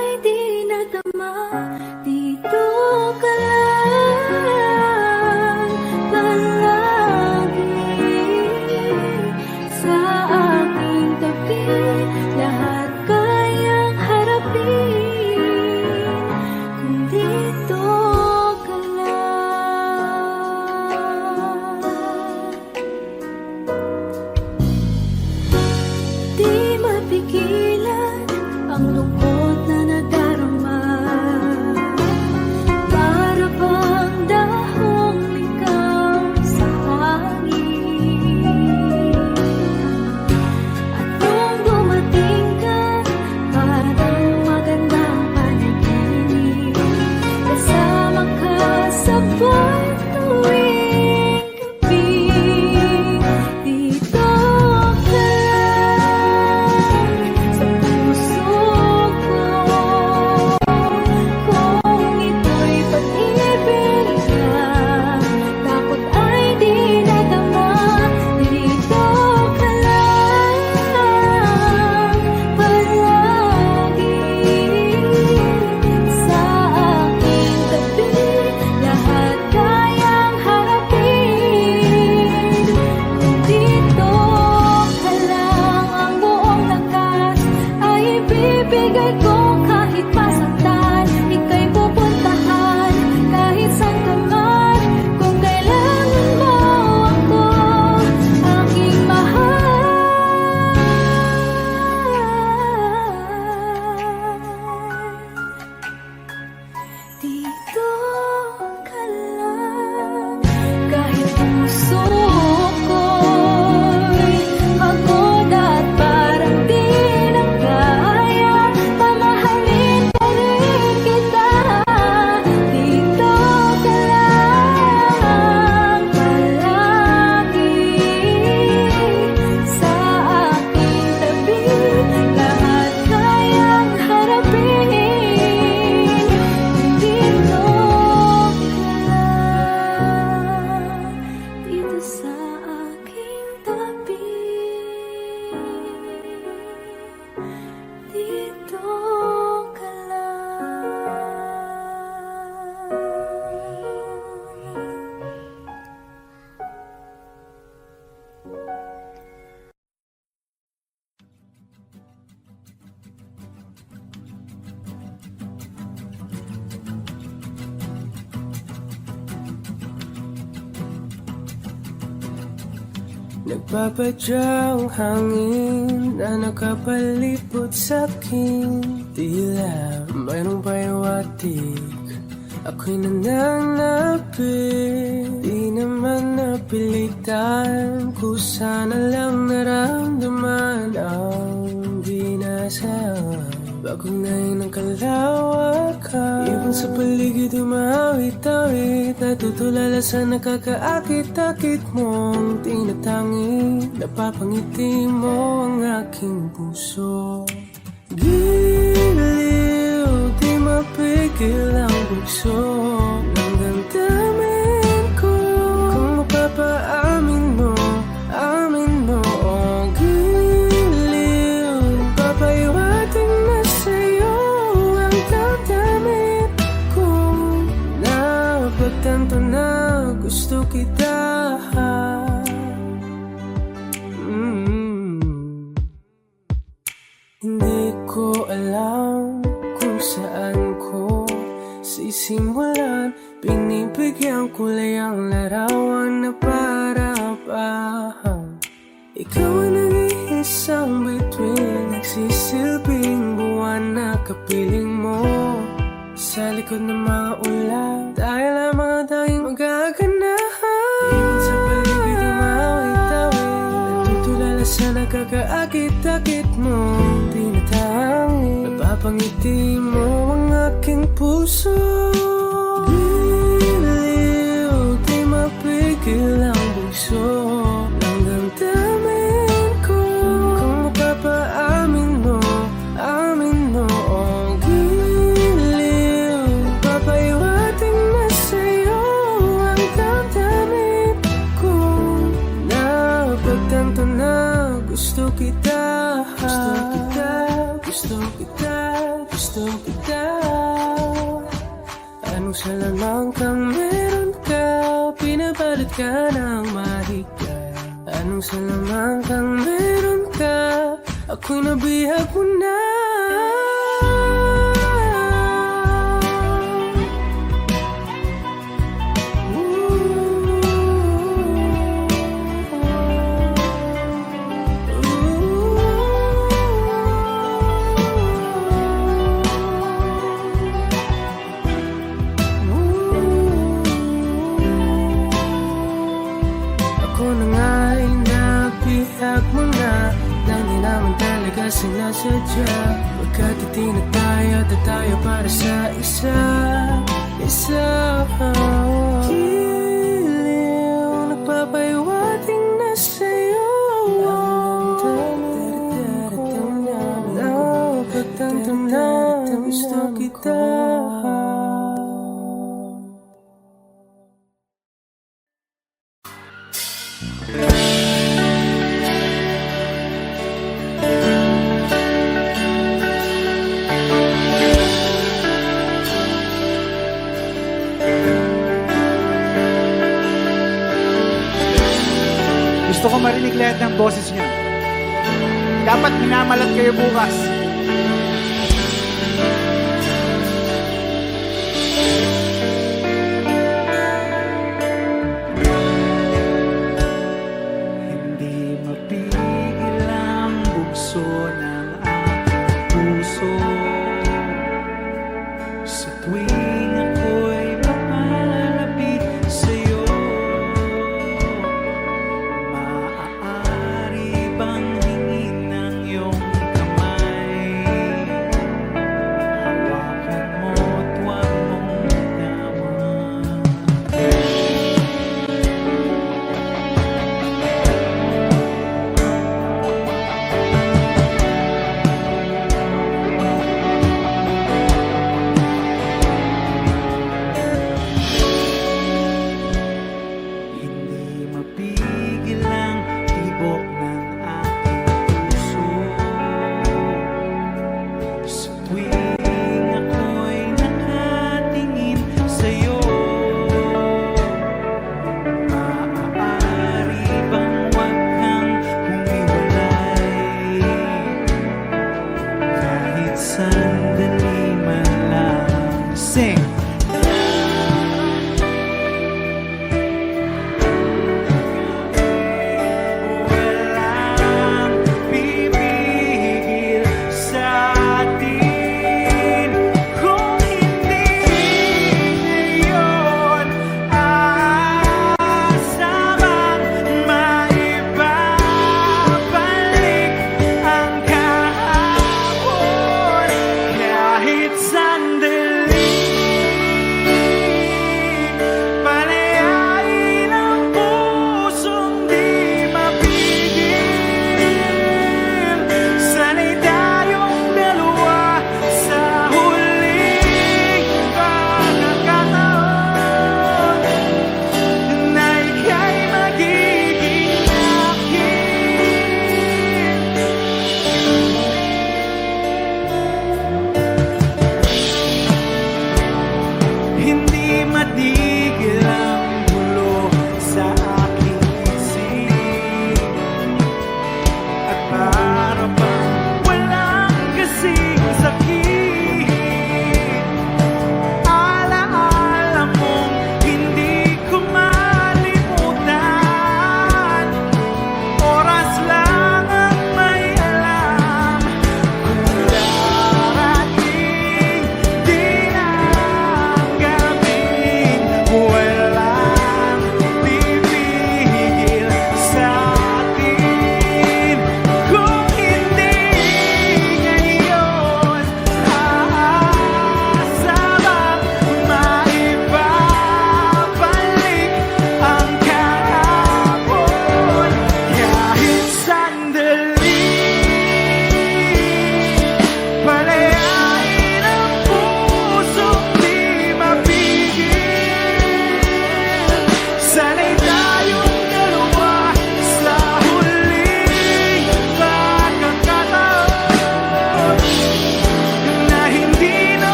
Speaker 5: ay di nadama. Dito ka lang palagi sa aking tabi. Lahat kayang harapin kung dito ka lang. Di mapigilan ang lungkot na nadarama. Para bang dahong ikaw sa hangin. At nung dumating ka, parang magandang panaginip. Kasama ka sa buwan tuwing gabi. Dito ka lang sa puso ko. Kung ito'y pag-ibig na, takot ay di nadama. Dito ka lang palagi sa aking tabi. Lahat kayang harapin kung dito ka lang. Ang buong lakas ay ibibigay ko kahit masaktan. Ika'y pupuntahan kahit saan ka man. Kung kailangan mo ako, aking mahal. Dito ka lang kahit puso ko'y pagod at parang di na kaya. Mamahalin pa rin kita. Dito ka lang palagi sa aking tabi. Lahat kayang harapin dito ka lang. Dito sa aking tabi. Dito ka lang.
Speaker 3: Nagpapadyang hangin na nakapalipot sa'kin. Tila mayroong payawatig, ako'y nananapit. Di naman napilitan, kusana lang naramdaman ang dinasal. Bagong ngayon ang kalawakan, ibon sa paligid umawit-awit. Natutulala sa nakakaakit-akit mong tinatangi. Napapangiti mo ang aking puso. Giliw, di mapigil ang bugso ng damdamin ko. Kung mapapaamin mo, amin mo. Oh, giliw, papaiwating na sa'yo ang damdamin ko. Napagtanto na gusto kita. Hindi ko alam kung saan ko sisimulan. Binibigyan ko lang ang larawan na para-parahan. Ikaw ang nag-iisang bituin, nagsisilbing buwan na kapiling mo. Sa likod ng mga ulan, tayo lamang ang tanging magaganahan. Ibon sa paligid umawit-awit, natutulala sa nakakaakit-akit mo. Tinatangi, napapangiti mo ang aking puso. Giliw, di mapigil ang bugso ng damdamin ko. Kung mapapaamin mo, amin mo. Oh, giliw, papaiwating na sa'yo ang damdamin ko. Napagtanto na gusto kita. Gusto kita, gusto kita, gusto kita. Anong salamang kang meron ka? Pinabalot ka ng mahigpit. Anong salamang kang meron ka? Ako'y nabihag mo na. Ako na nga'y nabihag mo na nang di naman talaga sinasadya. Pagkat itinataya at tayo para sa isa. Giliw, nagpapahiwating na sa'yo. Napagtantam na gusto kita.
Speaker 4: Gusto ko marinig lahat ng boses niyo. Dapat minamalat kayo bukas. Hindi mapigil ang bugso ng aking puso sa tuwing ako'y mapalapit sa'yo. Maaari bang hingin ng iyong kamay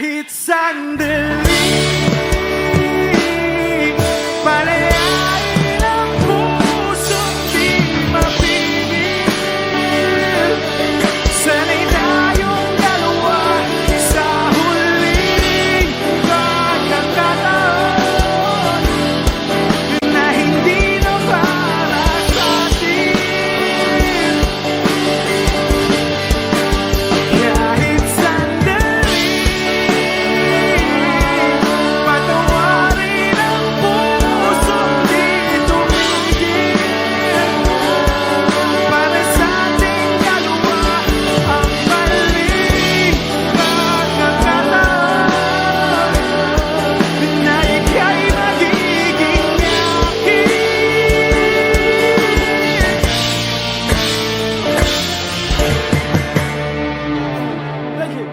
Speaker 4: Kahit sandali, palayain ang puso't di mapigil. Sana'y tayong dalawa sa huling pagkakataon na hindi na para sa atin. Kahit sandali, patawarin ang puso't di tumigil. Para sa ating dalawa ang maling pagkakataon na ika'y magiging akin. Thank you.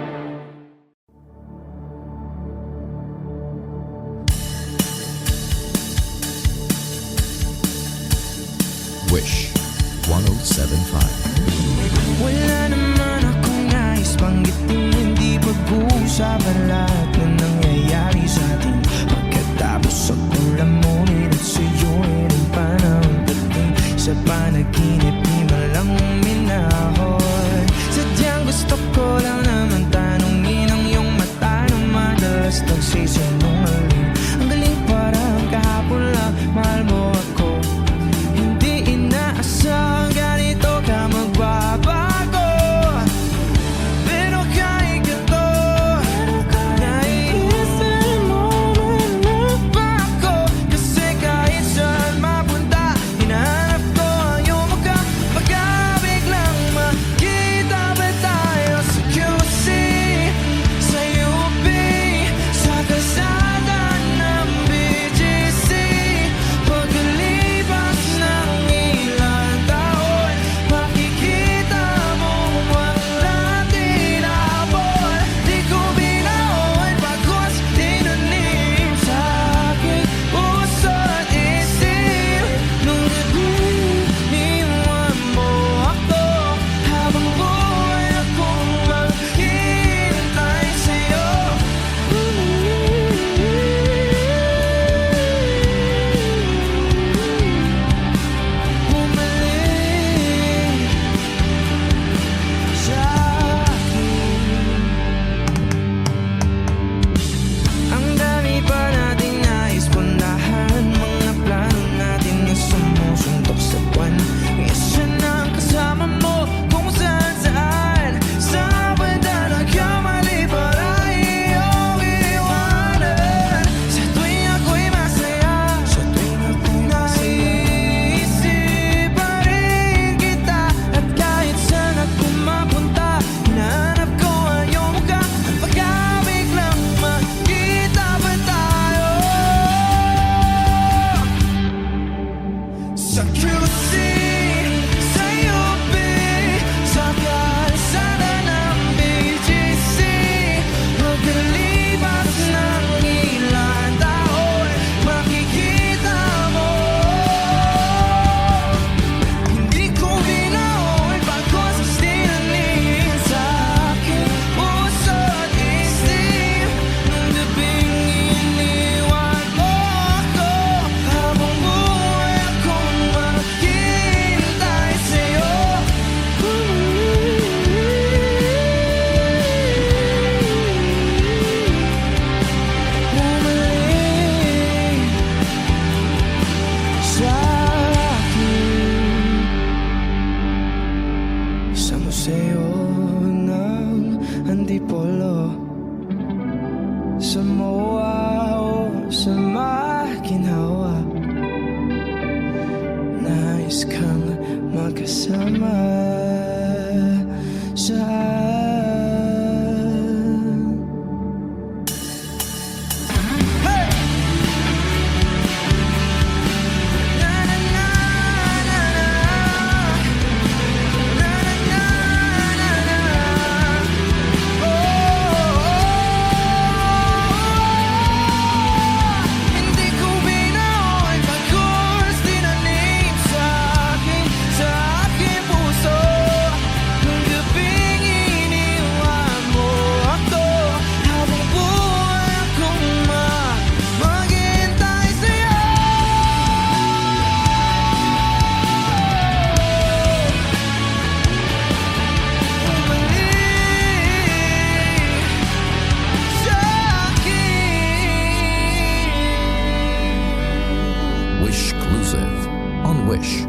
Speaker 6: Wish 1075.
Speaker 3: Wala naman akong nais banggitin, hindi pag-uusapan lahat na nangyayari sa atin. Pagkatapos ako lamunin at suyuin ang panahon dating sa panaginip, di man lang uminahon. Sadyang gusto ko lang naman tanungin ang iyong mata na madalas nagsisinungaling. Ang galing parang kahapon lang, mahal mo ako. Hindi inaasang ganito ka magbabago. Pero kahit ganito, naiisip mo man magbago. Kasi kahit saan mapunta, hinahanap ko ang iyong mukha. Baka biglang makita ba tayo sa QC, sa UP, sa kalsada ng BGC. Pagkalipas ng ilang taon, makikita mo wala tinapon. Di ko binaon pagkos tinanim sa aking puso at isip. Nung iniwan mo ako, habang buhay akong maghihintay sa'yo. Bumalik sa akin. Ang dami pa nating nais puntahan, mga plano natin na sumusuntok sa buwan. Isa na ang kasama mo kung saan saan. Sa banda nagkamali para iyong iwanan. Sa tuwing ako'y masaya, sa tuwing ako'y naiisip pa rin kita. At kahit saan ako mapunta, hinahanap ko ang iyong mukha. Baka biglang makita ba tayo sa QC, sa UP, sa kalsada ng BGC. Pagkalipas ng ilang taon, makikita mo. Hindi ko binaon pagkos tinanim sa aking puso at isip. Nung gabing iniwan mo ako, habang buhay akong maghihintay sa'yo. Bumalik sa akin. Sa museo ng Antipolo, sa MOA o sa Makinhawa, nais kang magkasama sa hindi ko binaon pagkos tinanim sa aking puso. Nung gabing
Speaker 6: Wish Exclusive on Wish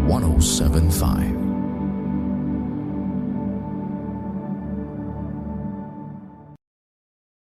Speaker 6: 107.5.